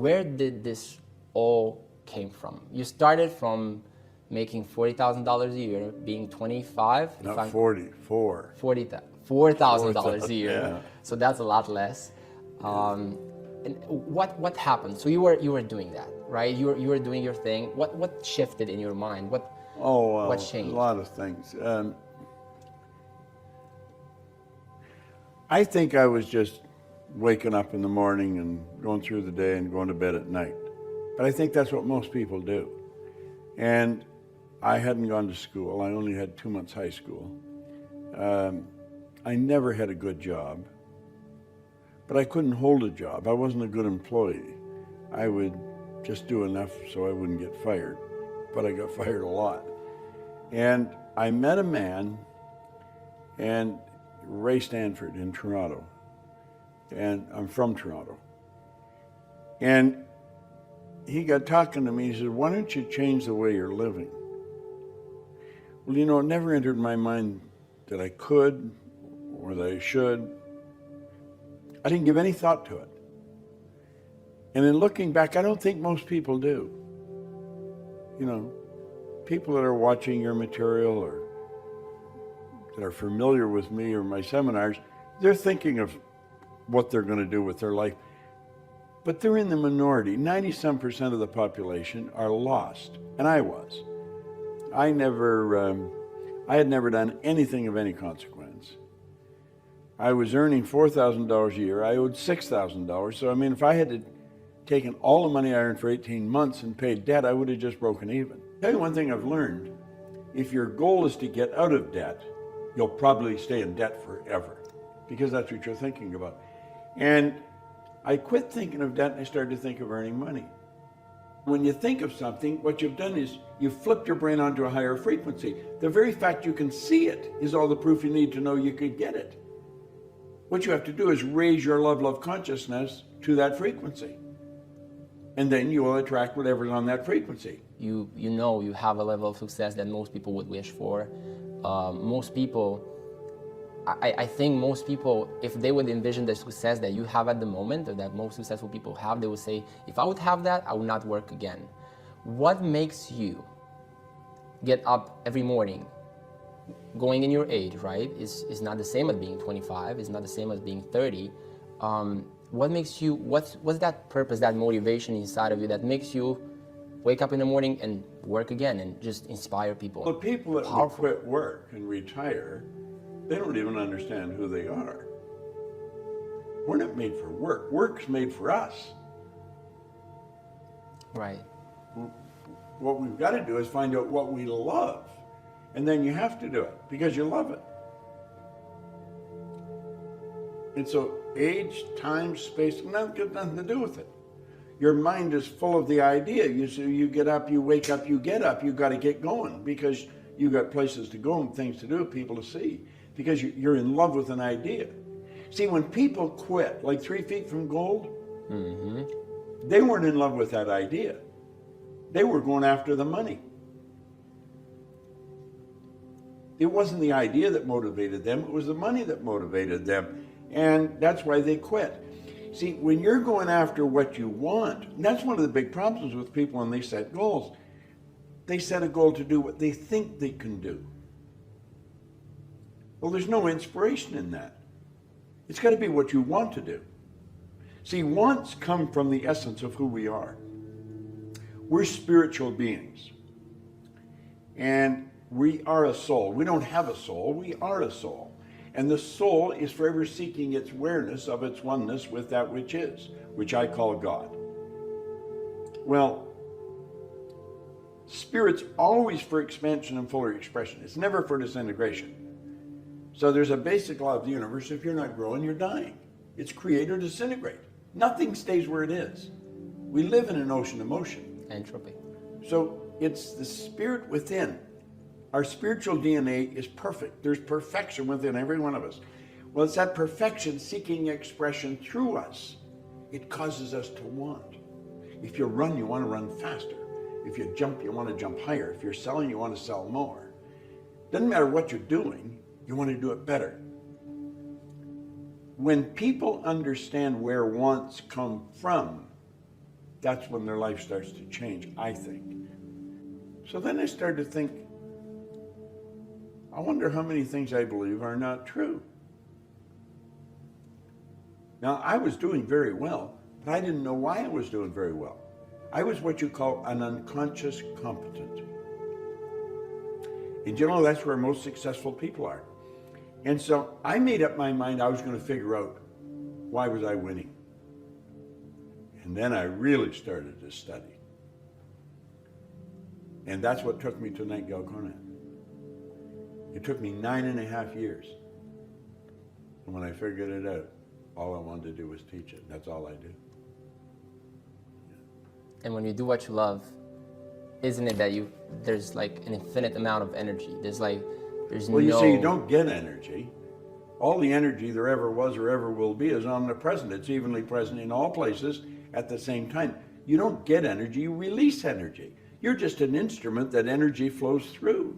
Where did this all came from? You started from making $40,000 a year, being 25. Not 44. $4,000 a year. Yeah. So that's a lot less. And what happened? So you were doing that, right? You were doing your thing. What shifted in your mind? What changed? A lot of things. I think I was just waking up in the morning and going through the day and going to bed at night. But I think that's what most people do. And I hadn't gone to school. I only had 2 months high school. I never had a good job, but I couldn't hold a job. I wasn't a good employee. I would just do enough so I wouldn't get fired, but I got fired a lot. And I met a man, and Ray Stanford in Toronto, and I'm from Toronto. And he got talking to me, he said, why don't you change the way you're living? Well, you know, it never entered my mind that I could or that I should. I didn't give any thought to it. And in looking back, I don't think most people do. You know, people that are watching your material or that are familiar with me or my seminars, they're thinking of what they're going to do with their life. But they're in the minority. 90-some% of the population are lost, and I was. I had never done anything of any consequence. I was earning $4,000 a year. I owed $6,000. So, I mean, if I had taken all the money I earned for 18 months and paid debt, I would have just broken even. I'll tell you one thing I've learned. If your goal is to get out of debt, you'll probably stay in debt forever, because that's what you're thinking about. And I quit thinking of debt and I started to think of earning money. When you think of something, what you've done is you've flipped your brain onto a higher frequency. The very fact you can see it is all the proof you need to know you could get it. What you have to do is raise your level of consciousness to that frequency. And then you will attract whatever's on that frequency. You know you have a level of success that most people would wish for. Most people, I think most people, if they would envision the success that you have at the moment, or that most successful people have, they would say, if I would have that, I would not work again. What makes you get up every morning, going in your age, right, is not the same as being 25, it's not the same as being 30. What makes you, what's that purpose, that motivation inside of you that makes you wake up in the morning and work again and just inspire people? Well, people that will quit work and retire, they don't even understand who they are. We're not made for work. Work's made for us. Right. What we've got to do is find out what we love. And then you have to do it because you love it. And so age, time, space, nothing to do with it. Your mind is full of the idea. You get up, you wake up, you get up, you got to get going because you got places to go and things to do, people to see, because you're in love with an idea. See, when people quit, like 3 Feet from Gold, they weren't in love with that idea. They were going after the money. It wasn't the idea that motivated them, it was the money that motivated them. And that's why they quit. See, when you're going after what you want, that's one of the big problems with people when they set goals. They set a goal to do what they think they can do. Well, there's no inspiration in that. It's got to be what you want to do. See, wants come from the essence of who we are. We're spiritual beings. And we are a soul. We don't have a soul, we are a soul. And the soul is forever seeking its awareness of its oneness with that which is, which I call God. Well, spirit's always for expansion and fuller expression. It's never for disintegration. So there's a basic law of the universe. If you're not growing, you're dying. It's create or disintegrate. Nothing stays where it is. We live in an ocean of motion. Entropy. So it's the spirit within. Our spiritual DNA is perfect. There's perfection within every one of us. Well, it's that perfection seeking expression through us. It causes us to want. If you run, you want to run faster. If you jump, you want to jump higher. If you're selling, you want to sell more. Doesn't matter what you're doing, you want to do it better. When people understand where wants come from, that's when their life starts to change, I think. So then I started to think, I wonder how many things I believe are not true. Now, I was doing very well, but I didn't know why I was doing very well. I was what you call an unconscious competent. And you know, that's where most successful people are. And so I made up my mind I was going to figure out, why was I winning? And then I really started to study. And that's what took me to Nightingale Conant. It took me 9.5 years. And when I figured it out, all I wanted to do was teach it. That's all I do. And when you do what you love, isn't it that there's like an infinite amount of energy? Well, you see, you don't get energy. All the energy there ever was or ever will be is omnipresent. It's evenly present in all places at the same time. You don't get energy, you release energy. You're just an instrument that energy flows through.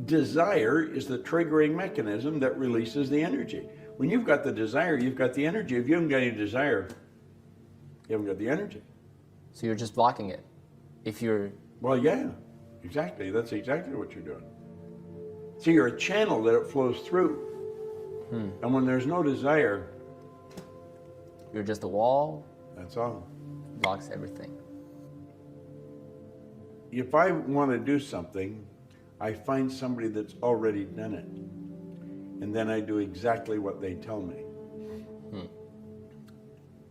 Desire is the triggering mechanism that releases the energy. When you've got the desire, you've got the energy. If you haven't got any desire, you haven't got the energy. So you're just blocking it. Well, yeah, exactly. That's exactly what you're doing. See, you're a channel that it flows through. And when there's no desire, you're just a wall. That's all. Blocks everything. If I want to do something, I find somebody that's already done it. And then I do exactly what they tell me.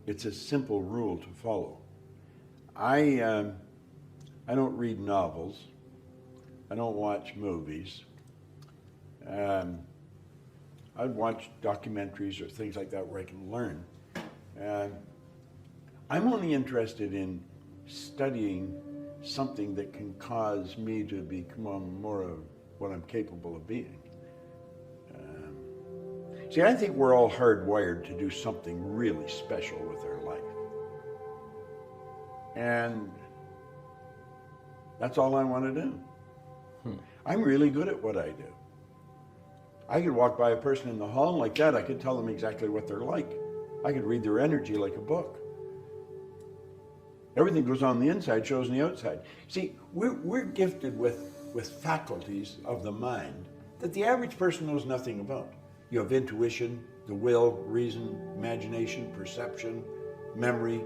It's a simple rule to follow. I don't read novels. I don't watch movies. I'd watch documentaries or things like that where I can learn. I'm only interested in studying something that can cause me to become more of what I'm capable of being. See, I think we're all hardwired to do something really special with our life. And that's all I want to do. I'm really good at what I do. I could walk by a person in the hall and like that, I could tell them exactly what they're like. I could read their energy like a book. Everything goes on the inside, shows on the outside. See, we're gifted with faculties of the mind that the average person knows nothing about. You have intuition, the will, reason, imagination, perception, memory.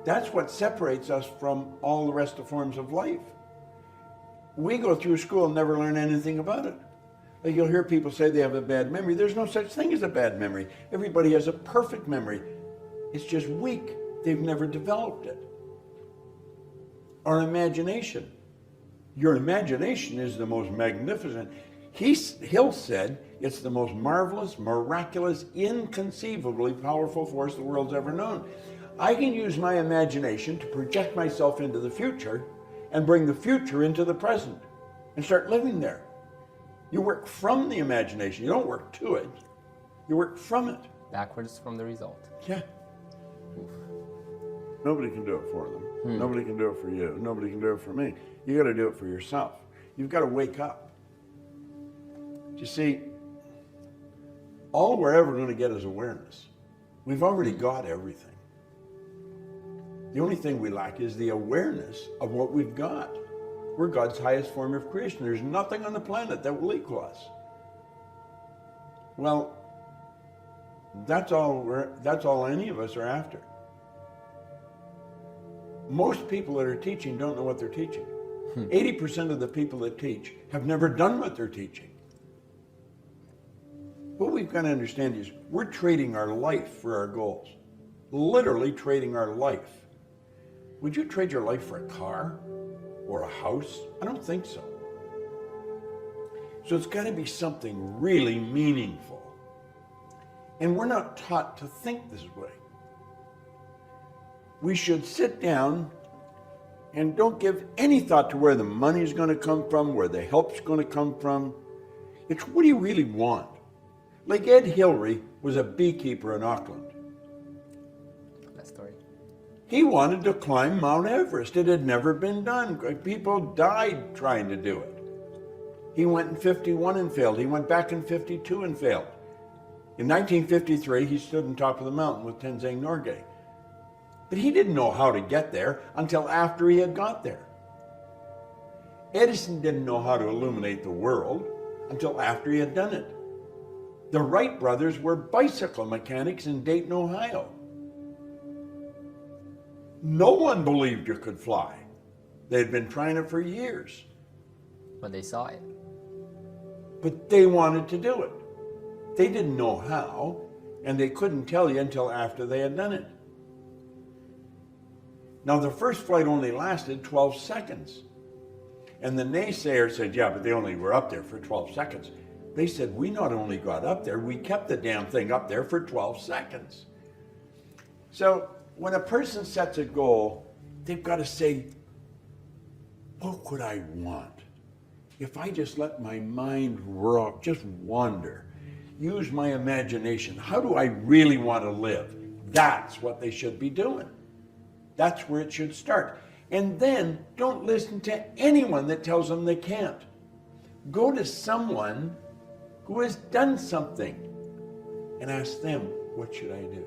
That's what separates us from all the rest of forms of life. We go through school and never learn anything about it. Like you'll hear people say they have a bad memory. There's no such thing as a bad memory. Everybody has a perfect memory. It's just weak. They've never developed it. Our imagination. Your imagination is the most magnificent. Hill said it's the most marvelous, miraculous, inconceivably powerful force the world's ever known. I can use my imagination to project myself into the future and bring the future into the present and start living there. You work from the imagination. You don't work to it. You work from it. Backwards from the result. Yeah. Nobody can do it for them. Nobody can do it for you. Nobody can do it for me. You got to do it for yourself. You've got to wake up. You see, all we're ever going to get is awareness. We've already got everything. The only thing we lack is the awareness of what we've got. We're God's highest form of creation. There's nothing on the planet that will equal us. Well, that's all any of us are after. Most people that are teaching don't know what they're teaching. 80% of the people that teach have never done what they're teaching. What we've got to understand is we're trading our life for our goals. Literally trading our life. Would you trade your life for a car or a house? I don't think so. So it's got to be something really meaningful. And we're not taught to think this way. We should sit down and don't give any thought to where the money's going to come from, where the help's going to come from. It's what do you really want? Like Ed Hillary was a beekeeper in Auckland. That story. He wanted to climb Mount Everest. It had never been done. People died trying to do it. He went in 51 and failed. He went back in 52 and failed. In 1953, he stood on top of the mountain with Tenzing Norgay. But he didn't know how to get there until after he had got there. Edison didn't know how to illuminate the world until after he had done it. The Wright brothers were bicycle mechanics in Dayton, Ohio. No one believed you could fly. They had been trying it for years. But they saw it. But they wanted to do it. They didn't know how, and they couldn't tell you until after they had done it. Now, the first flight only lasted 12 seconds. And the naysayer said, yeah, but they only were up there for 12 seconds. They said, we not only got up there, we kept the damn thing up there for 12 seconds. So when a person sets a goal, they've got to say, what could I want? If I just let my mind just wander, use my imagination, how do I really want to live? That's what they should be doing. That's where it should start. And then don't listen to anyone that tells them they can't. Go to someone who has done something and ask them, what should I do?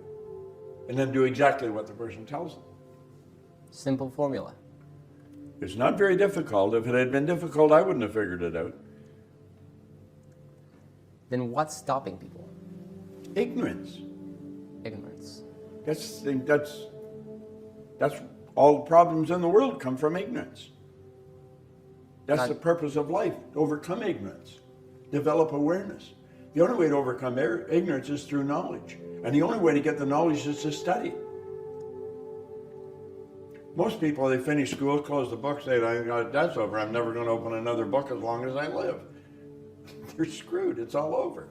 And then do exactly what the person tells them. Simple formula. It's not very difficult. If it had been difficult, I wouldn't have figured it out. Then what's stopping people? Ignorance. Ignorance. That's all the problems in the world come from ignorance. That's the purpose of life, to overcome ignorance, develop awareness. The only way to overcome ignorance is through knowledge. And the only way to get the knowledge is to study. Most people, they finish school, close the book, say, that's over. I'm never going to open another book as long as I live. They're screwed. It's all over.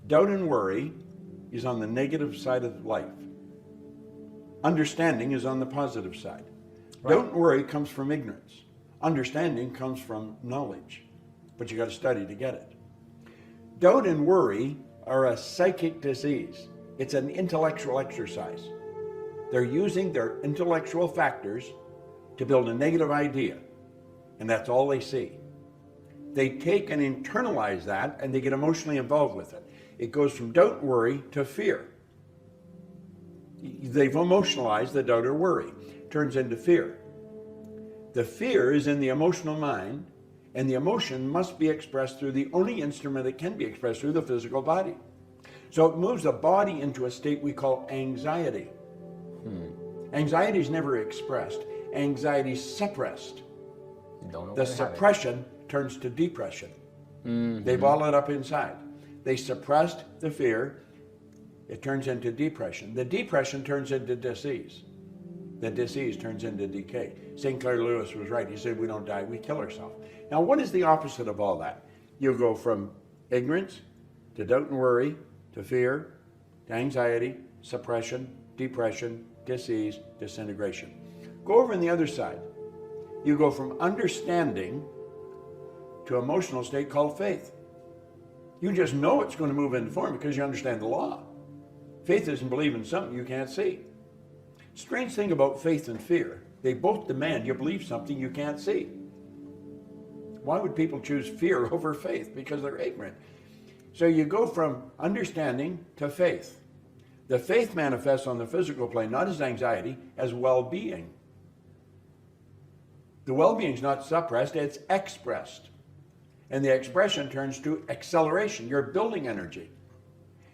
Doubt and worry is on the negative side of life. Understanding is on the positive side. Right. Doubt and worry comes from ignorance. Understanding comes from knowledge. But you got to study to get it. Doubt and worry are a psychic disease. It's an intellectual exercise. They're using their intellectual factors to build a negative idea, and that's all they see. They take and internalize that, and they get emotionally involved with it. It goes from doubt and worry to fear. They've emotionalized the doubt or worry. Turns into fear. The fear is in the emotional mind, and the emotion must be expressed through the only instrument it can be expressed through, the physical body. So it moves the body into a state we call anxiety. Anxiety is never expressed. Anxiety is suppressed. The suppression turns to depression. They bottle it up inside. They suppressed the fear. It turns into depression. The depression turns into disease. The disease turns into decay. St. Clair Lewis was right. He said, we don't die, we kill ourselves. Now, what is the opposite of all that? You go from ignorance to doubt and worry to fear to anxiety, suppression, depression, disease, disintegration. Go over on the other side. You go from understanding to an emotional state called faith. You just know it's going to move into form because you understand the law. Faith isn't believing something you can't see. Strange thing about faith and fear, they both demand you believe something you can't see. Why would people choose fear over faith? Because they're ignorant. So you go from understanding to faith. The faith manifests on the physical plane, not as anxiety, as well-being. The well-being is not suppressed, it's expressed. And the expression turns to acceleration. You're building energy.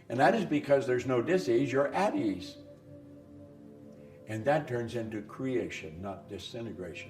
And that is because there's no dis-ease, you're at ease. And that turns into creation, not disintegration.